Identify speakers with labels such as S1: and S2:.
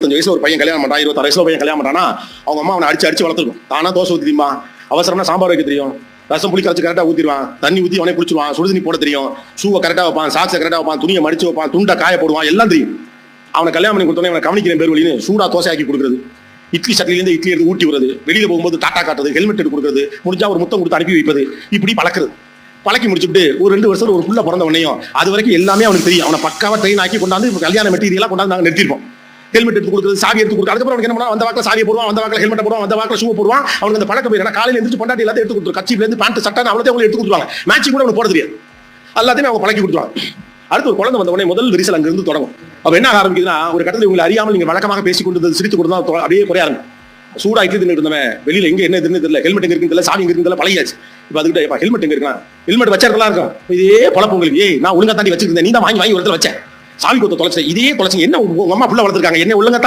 S1: 25 வயசுல ஒரு பையன் கல்யாணம் பண்றான், 26 வயசுல பையன் கல்யாணம் பண்றானா, அவங்க அம்மா அவனை அடிச்சு வளர்த்துருக்கும். தானா தோசை ஊத்தி திம்பான், அவசரம்னா சாம்பார் வைக்க தெரியும், ரசம் புளி கரைச்சு கரெக்டா ஊத்திடுவான், தண்ணி ஊத்தி அவனே குளிச்சுவான், சுடுதண்ணி போட தெரியும், ஷூவை கரெக்டா வைப்பான், சாக்ஸை கரெக்டா வைப்பான், துணியை மடிச்சு வைப்பான், துண்டை காய போடுவான், எல்லாம் தெரியும். அவனை கல்யாணம் பண்ணி கொடுத்தோன்னே அவனை கவனிக்கிறேன் பேர் வழின்னு சூடா தோசை ஆக்கி கொடுக்குறது, இட்லி சட்டிலேருந்து இட்லி எடுத்து ஊட்டி விடுறது, வெளியில போகும்போது டாட்டா காட்டுறது, ஹெல்மெட் எடுத்து கொடுக்குறது, முடிஞ்சா ஒரு முத்தம் கொடுத்து அனுப்பி வைப்பது, இப்படி பழக்கிறது. பழக்கி முடிச்சுட்டு ஒரு 2 வருஷம் ஒரு புள்ள பிறந்த உடனேயும் அது வரைக்கும் எல்லாமே அவனுக்கு தெரியும். அவனை பக்காவா ட்ரெயின் ஆக்கி கொண்டாந்து கல்யாண மெட்டீரியலா கொண்டாந்து நாங்கள் நிறுத்திருப்போம். ஹெல்மெட் எடுத்து கொடுக்குறது, சாவி எடுத்து கொடுக்குறது. அதுக்கப்புறம் அவனுக்கு என்ன பண்ணா அந்த வாக்கில் சாவியை போடுவான், அந்த வாக்கில் ஹெல்மெட் போடுவான், அந்த வாக்கில் ஷூ போடுவான். அவனுக்கு அந்த பழக்கம் போயிடும். காலையில் எழுந்திரிச்சு பொண்டாட்டி எல்லாத்தையும் எடுத்து கொடுத்துரு, கட்சியிலேருந்து பேண்ட் சட்டை அவ்வளோத்தையும் அவங்க எடுத்து கொடுத்துருவாங்க. மேட்சிங் கூட அவனுக்கு போட தெரியாது, எல்லாத்தையுமே அவங்க பழக்கி கொடுத்துருவாங்க. அடுத்து ஒரு குழந்தை வந்த உடனே முதல் விரிசல் அங்கிருந்து தொடங்கும். அப்ப என்ன ஆரம்பிக்குதுன்னா, ஒரு கட்டத்தில் உங்களை அறியாமல் நீங்க வழக்கமாக பேசிக் கொண்டு சிரித்து கொடுத்தா அப்படியே குறைய ஆரம்பிக்கும். சூடா இட்லி தின்னு இருந்தவன் வெளியில எங்க என்ன இதுன்னு தெரியல, ஹெல்மெட் எங்க இருக்குன்னு தெரியல, சாவி எங்க இருக்குன்னு பழகியாச்சு. இப்ப அதுக்கிட்ட ஹெல்மெட் எங்க இருக்கலாம், ஹெல்மெட் வச்சிருக்கலாம் இருக்கும். இதே பழப்பு உங்களுக்கு, நான் ஒழுங்கா தாண்டி வச்சிருந்தேன், நீ தான் வாங்கி ஒரு இடத்துல வச்சேன், சாவி கொடுத்த தொலைச்சேன், இதே தொலைச்சிங்க, என்ன உங்க அம்மா புள்ள வளர்த்துருக்காங்க, என்ன ஒழுங்கா